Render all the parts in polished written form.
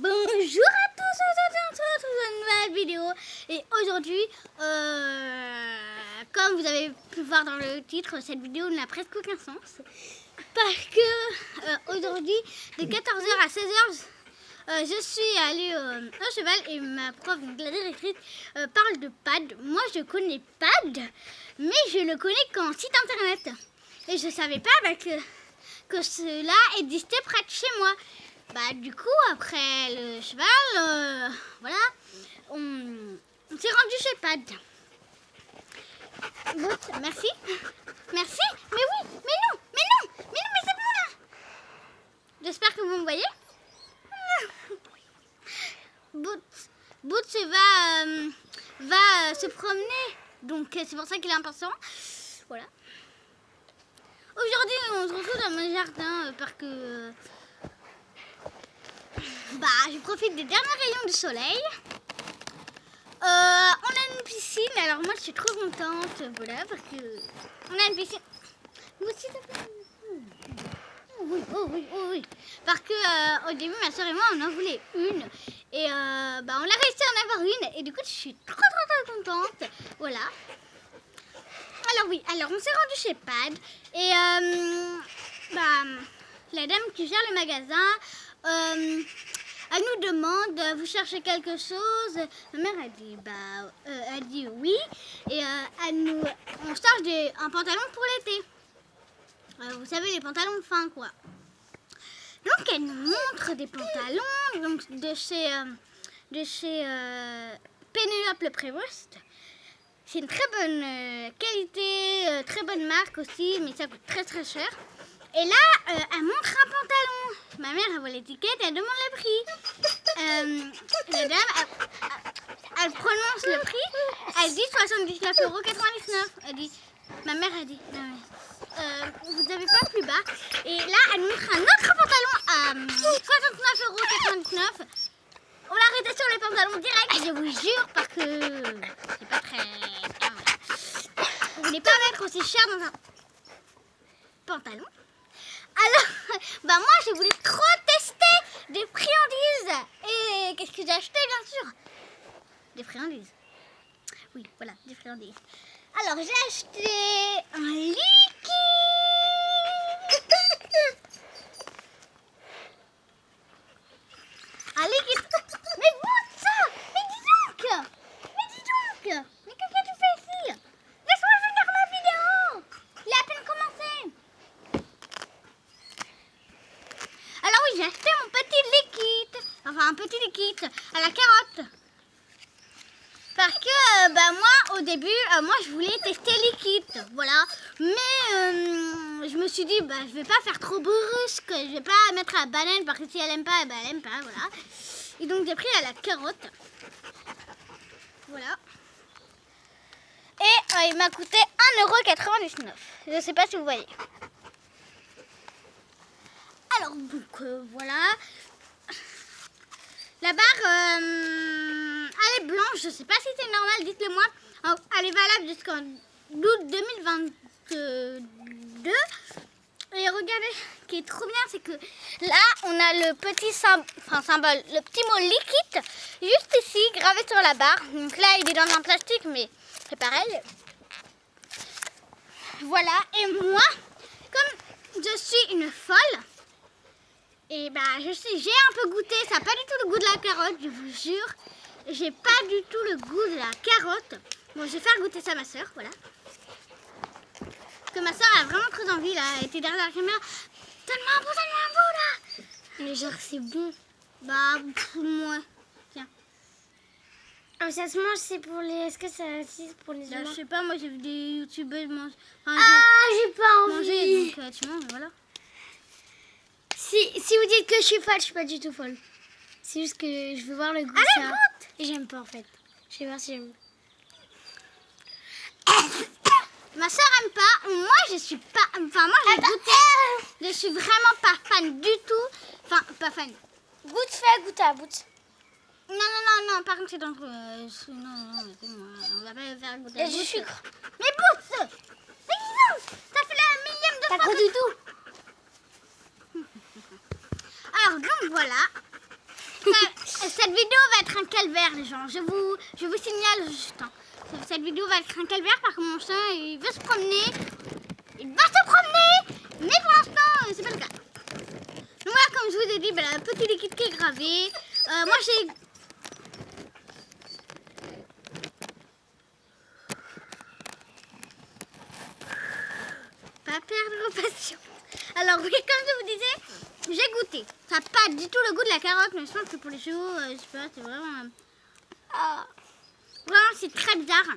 Bonjour à tous, on se retrouve dans une nouvelle vidéo. Et aujourd'hui, comme vous avez pu voir dans le titre, cette vidéo n'a presque aucun sens. Parce que aujourd'hui, de 14h à 16h, je suis allée au cheval et ma prof, donc la directrice, parle de PAD. Moi, je connais PAD, mais je le connais qu'en site internet. Et je ne savais pas que cela existait près de chez moi. Bah, du coup, après le cheval, voilà, on s'est rendu chez PAD. Boot, merci. Merci. Mais oui, mais c'est bon là. J'espère que vous me voyez. Boot va se promener, donc c'est pour ça qu'il est important. Voilà. Aujourd'hui, on se retrouve dans mon jardin parce que je profite des derniers rayons du soleil. On a une piscine, alors moi je suis trop contente, voilà, parce que on a une piscine. Moi aussi, oui. Parce que au début, ma soeur et moi, on en voulait une. Et on a réussi à en avoir une. Et du coup, je suis trop contente. Voilà. Alors on s'est rendu chez PAD. Et la dame qui gère le magasin, elle nous demande, vous cherchez quelque chose? Ma mère a dit oui. Et on cherche un pantalon pour l'été. Vous savez, les pantalons fins, quoi. Donc, elle nous montre des pantalons donc de chez Pénélope Le Prévost. C'est une très bonne qualité, très bonne marque aussi, mais ça coûte très cher. Et là, elle montre un pantalon. Ma mère, elle voit l'étiquette, elle demande le prix. La dame, elle prononce le prix. Elle dit 79,99 €. Elle dit, ma mère a dit, non mais, vous n'avez pas plus bas. Et là, elle montre un autre pantalon à 69,99 €. On l'a arrêté sur les pantalons direct, je vous jure, parce que c'est pas très bien. Vous voulez pas mettre aussi cher dans un pantalon. Alors, moi je voulais trop tester des friandises. Et qu'est-ce que j'ai acheté, bien sûr? Des friandises. Oui, voilà, des friandises. Alors, j'ai acheté un liquide. Un liquide. Mais bon ça! Mais dis donc! Mais qu'est-ce que tu fais ici? Laisse-moi finir ma vidéo! Il a à peine commencé. Alors oui, j'ai acheté mon petit liquide. Enfin, un petit liquide à la carotte. Parce que, moi, au début, je voulais tester liquide. Voilà. Mais, je me suis dit, je vais pas faire trop brusque. Je vais pas mettre à la banane parce que si elle aime pas, elle aime pas. Voilà. Et donc, j'ai pris à la carotte. Voilà. Et il m'a coûté 1,99 €. Je sais pas si vous voyez. Alors, donc, voilà. La barre, elle est blanche. Je sais pas si c'est normal, dites-le moi. Elle est valable jusqu'en août 2022. Et regardez, ce qui est trop bien, c'est que là, on a le petit symbole, le petit mot liquide, juste ici, gravé sur la barre. Donc là, il est dans un plastique, mais c'est pareil. Voilà, et moi, comme je suis une folle, et j'ai un peu goûté, ça n'a pas du tout le goût de la carotte, je vous jure. J'ai pas du tout le goût de la carotte. Bon, je vais faire goûter ça à ma soeur, voilà. Parce que ma soeur a vraiment très envie, là. Elle était derrière la caméra. Donne-moi un bout, là. Mais genre, c'est bon. Moi. Tiens. Oh, ça se mange, c'est pour les... Est-ce que c'est pour les humains? Je sais pas, moi j'ai vu des youtubeuses manger. J'ai pas envie. Manger, donc tu manges, voilà. Si vous dites que je suis folle, je suis pas du tout folle. C'est juste que je veux voir le goût. Allez, goûte! Et j'aime pas en fait. Je vais voir si j'aime. Ma soeur aime pas. Moi, je suis pas. Enfin, moi, j'ai goûté. Je suis vraiment pas fan du tout. Enfin, pas fan. Goûte, fais goûter à bout. Non. Par contre, c'est dangereux. Non, on va pas faire goûter. Il y a du sucre. Mais Boots! Mais dis donc! Ça fait la millième de T'as fois. quoi du tout? Alors, donc voilà. Ça, calvaire, les gens. Je vous signale juste. Hein. Cette vidéo va être un calvaire parce que mon chien, il veut se promener. Il va se promener, mais pour l'instant, c'est pas le cas. Donc voilà, comme je vous ai dit, ben, le petit liquide qui est gravé. Moi, j'ai... Pas perdre patience. Alors oui, comme je vous disais, j'ai goûté. Ça n'a pas du tout le goût de la carotte, mais je pense que pour les chevaux, je sais pas, c'est vraiment... Vraiment, c'est très bizarre.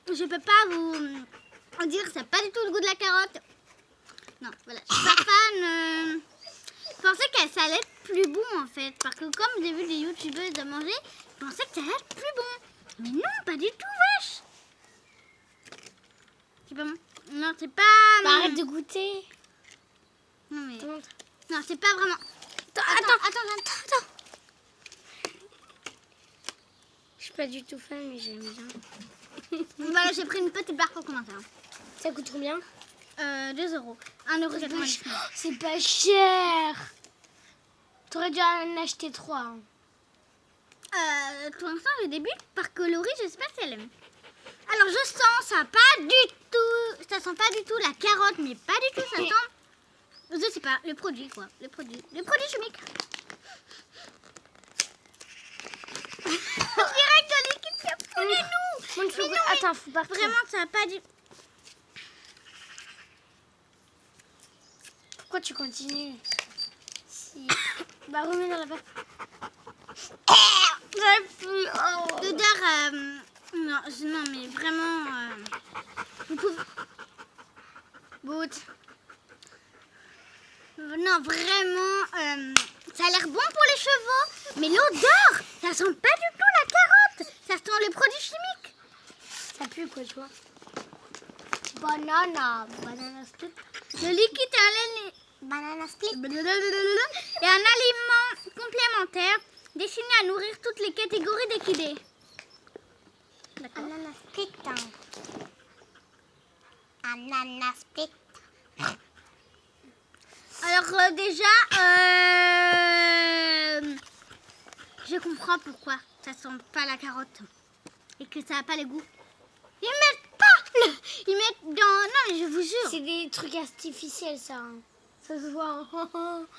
Je peux pas vous dire que ça n'a pas du tout le goût de la carotte. Non, voilà, je suis pas fan. Je pensais que ça allait être plus bon en fait. Parce que comme j'ai vu des youtubeuses à manger, je pensais que ça allait être plus bon. Mais non, pas du tout, wesh. C'est pas bon. Non, c'est pas... Arrête de goûter. Non, mais... Non, c'est pas vraiment... Attends. Je suis pas du tout fan, mais j'aime bien. Voilà, j'ai pris une petite barre pour commencer. Ça coûte combien? 2 euros. 1,99 €. C'est pas cher. T'aurais dû en acheter 3. Hein. Pour l'instant, je débute par coloris, je sais pas si elle aime. Alors, je sens, ça pas du tout... Ça sent pas du tout la carotte, mais pas du tout, ça sent... Je sais pas, le produit, quoi. Le produit chimique. Direct de liquide, c'est nous. Moi, attends, faut pas Vraiment, ça a pas du... Pourquoi tu continues? Si... Bah, remets dans la pâte. L'odeur... Non, mais vraiment... Vous pouvez... Bout. Non, vraiment... ça a l'air bon pour les chevaux, mais l'odeur, ça sent pas du tout la carotte. Ça sent les produits chimiques. Ça pue, quoi, tu vois. Banana split. Le liquide est banana split. Et un aliment complémentaire destiné à nourrir toutes les catégories d'équidés. D'accord. Ananas split. Alors déjà, je comprends pourquoi ça sent pas la carotte et que ça n'a pas le goût. Ils mettent dans... Non, mais je vous jure. C'est des trucs artificiels, ça. Hein. Ça se voit.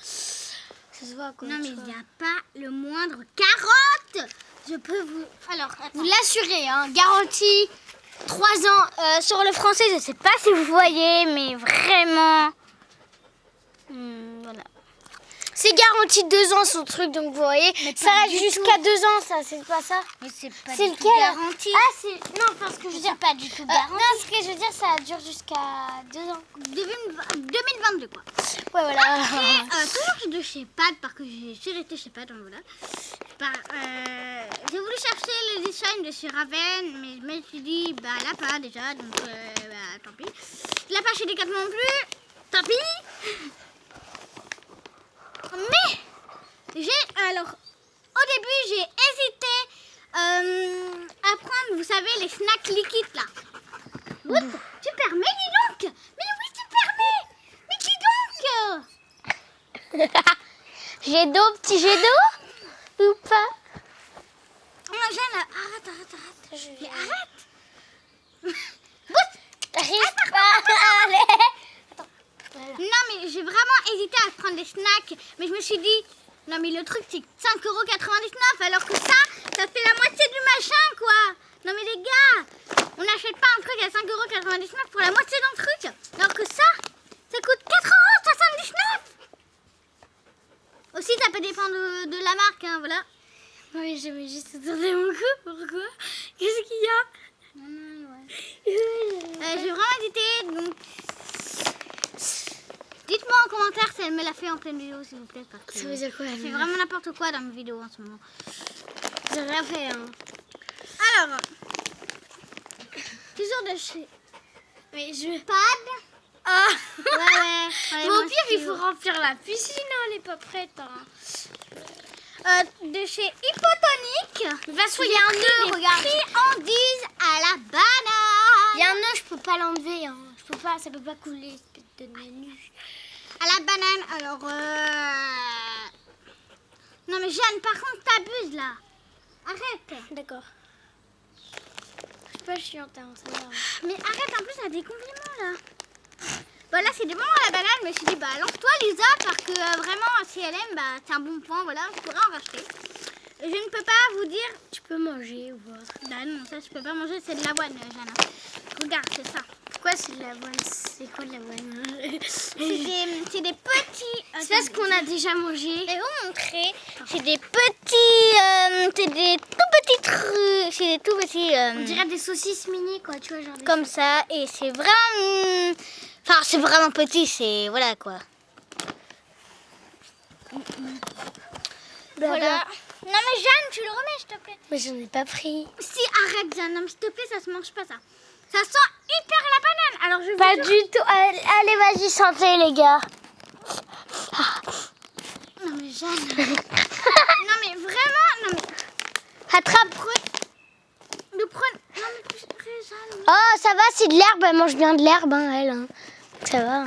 Ça se voit, quoi. Non, mais il n'y a pas le moindre carotte. Je peux vous... Alors, attends. Vous l'assurez, hein. Garantie 3 ans. Sur le français, je sais pas si vous voyez, mais vraiment... voilà. C'est garanti 2 ans, son truc, donc vous voyez. Mais ça reste jusqu'à 2 ans, ça, c'est pas ça. Mais c'est pas C'est du tout lequel? garanti. Ah, c'est... Non, parce que je veux dire... pas du tout garanti. non, ce que je veux dire, ça dure jusqu'à 2 ans. 2022, quoi. Ouais, voilà. Et toujours de chez Pad, parce que j'ai surété chez Pad, donc voilà. J'ai voulu chercher les designs de chez Raven, mais je me suis dit, bah là pas déjà, donc bah tant pis. Je l'ai pas chez Decathlon non plus, tant pis. Mais alors au début j'ai hésité à prendre, vous savez, les snacks liquides là. Tu permets, dis donc. Mais oui, tu permets. Mais dis donc. Jet d'eau, petit jet d'eau ou pas? Non, Jeanne, arrête. Mais arrête. T'arrives pas. Allez. Attends. Voilà. Non, mais j'ai vraiment hésité à prendre des snacks. Mais je me suis dit, non, mais le truc, c'est 5,99 €. Alors que ça fait la moitié du machin, quoi. Non, mais les gars, on n'achète pas un truc à 5,99 € pour la moitié d'un truc. Alors que ça coûte 4,79 €. Aussi, ça peut dépendre de la marque, hein, voilà. Oui, je vais juste tourner mon cou. Pourquoi? Qu'est-ce qu'il y a? J'ai vraiment hésité, donc... Dites-moi en commentaire si elle me l'a fait en pleine vidéo, s'il vous plaît. Parce que Ça veut dire quoi? je fais vraiment n'importe quoi dans mes vidéos en ce moment. J'ai rien fait, hein. Alors, toujours de chez Mais je... Pad. Ah. Ouais. Mais au pire, il faut remplir la piscine, hein, elle est pas prête. Hein. De chez Hippotonique. Va soyez un nœud, regarde. Friandises à la banane. Il y a un nœud, je peux pas l'enlever. Hein. Je peux pas, ça peut pas couler. De nu. À la banane, alors... Non mais Jeanne, par contre, t'abuses là. Arrête. D'accord. Je suis pas chiante, hein, ça va. Mais arrête, en plus, il y a des compliments là. Voilà, c'est des bons à la banane. Je me suis dit, bah lance-toi Lisa, parce que vraiment, si elle aime, bah c'est un bon point. Voilà, je pourrais en racheter. Je ne peux pas vous dire. Tu peux manger ou autre. Bah non, ça je peux pas manger, c'est de l'avoine, Jana. Regarde, c'est ça. Quoi, c'est de l'avoine? C'est quoi de l'avoine? C'est des petits. C'est pas ce qu'on a déjà mangé. Je vais vous montrer. C'est des petits. C'est des tout petits trucs. C'est des tout petits. On dirait des saucisses mini, quoi, tu vois, genre des Comme ça. Et c'est vraiment. Enfin, c'est vraiment petit. C'est. Voilà quoi. Voilà. Non mais Jeanne, tu le remets s'il te plaît. Mais j'en ai pas pris. Si, arrête Jeanne, non mais s'il te plaît, ça se mange pas ça. Ça sent hyper la banane. Alors je Pas vous du tout. Allez, vas-y, santé, les gars. Non mais Jeanne. Non mais vraiment, non mais. Attrape. Le prendre. Non mais plus Jeanne. Oh, ça va, c'est de l'herbe. Elle mange bien de l'herbe, hein, elle. Hein. Ça va.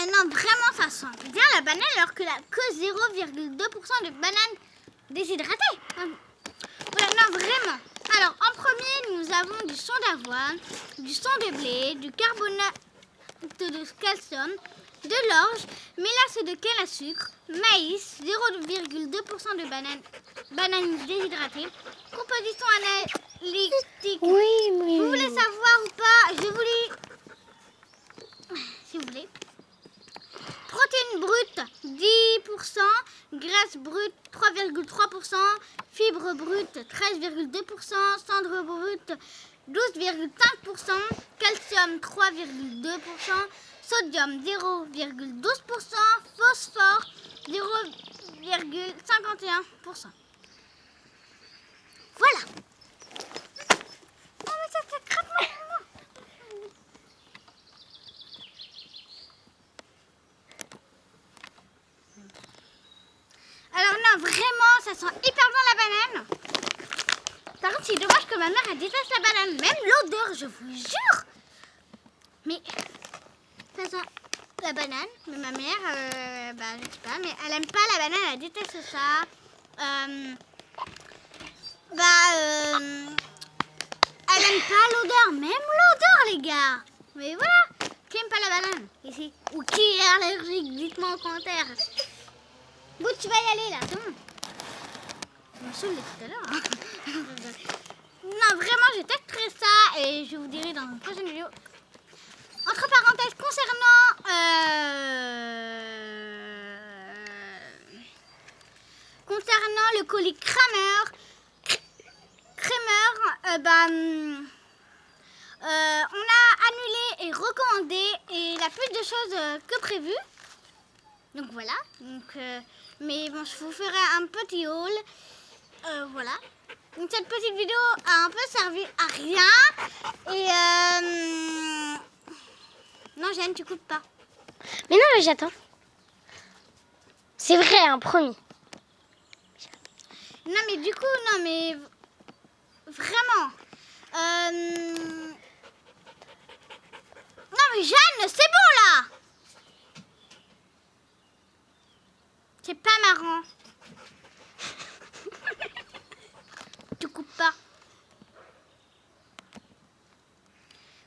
Non, vraiment, ça sent bien la banane alors que que 0,2% de banane déshydratée. Voilà, non, vraiment. Alors, en premier, nous avons du son d'avoine, du son de blé, du carbonate de calcium, de l'orge, mélasse de canne à sucre, maïs, 0,2% de banane déshydratée, composition analytique. Oui, mais... Vous voulez savoir ou pas? Je vous lis, si vous voulez. Protéines brutes, 10%, graisse brute, 3,3%, fibres brutes, 13,2%, cendres brutes, 12,5%, calcium, 3,2%, sodium, 0,12%, phosphore, 0,51%. Voilà. Non mais ça craque moi. Alors non, vraiment, ça sent hyper bon la banane. Par contre, c'est dommage que ma mère, elle déteste la banane. Même l'odeur, je vous jure. Mais ça sent la banane. Mais ma mère, bah, je sais pas, mais elle aime pas la banane, elle déteste ça. Elle aime pas l'odeur. Même l'odeur, les gars. Mais voilà. Qui aime pas la banane ici? Ou qui est allergique? Dites-moi en commentaire. Bon, tu vas y aller là, c'est bon. Je me saoule tout à l'heure. Hein. Non, vraiment, j'ai testerai ça et je vous dirai dans une prochaine vidéo. Entre parenthèses, concernant le colis on a annulé et recommandé et il a plus de choses que prévu. Donc voilà. Mais bon, je vous ferai un petit haul. Voilà. Donc cette petite vidéo a un peu servi à rien. Et non, Jeanne, tu coupes pas. Mais non, mais j'attends. C'est vrai, un promis. Non, mais du coup, non, mais vraiment. Non, mais Jeanne, c'est bon là. C'est pas marrant. Tu coupes pas.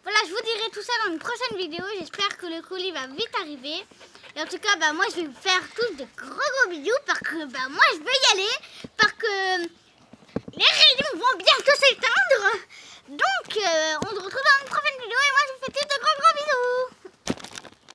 Voilà, je vous dirai tout ça dans une prochaine vidéo. J'espère que le colis va vite arriver. Et en tout cas, bah, moi, je vais vous faire tous de gros bisous parce que bah, moi, je vais y aller. Parce que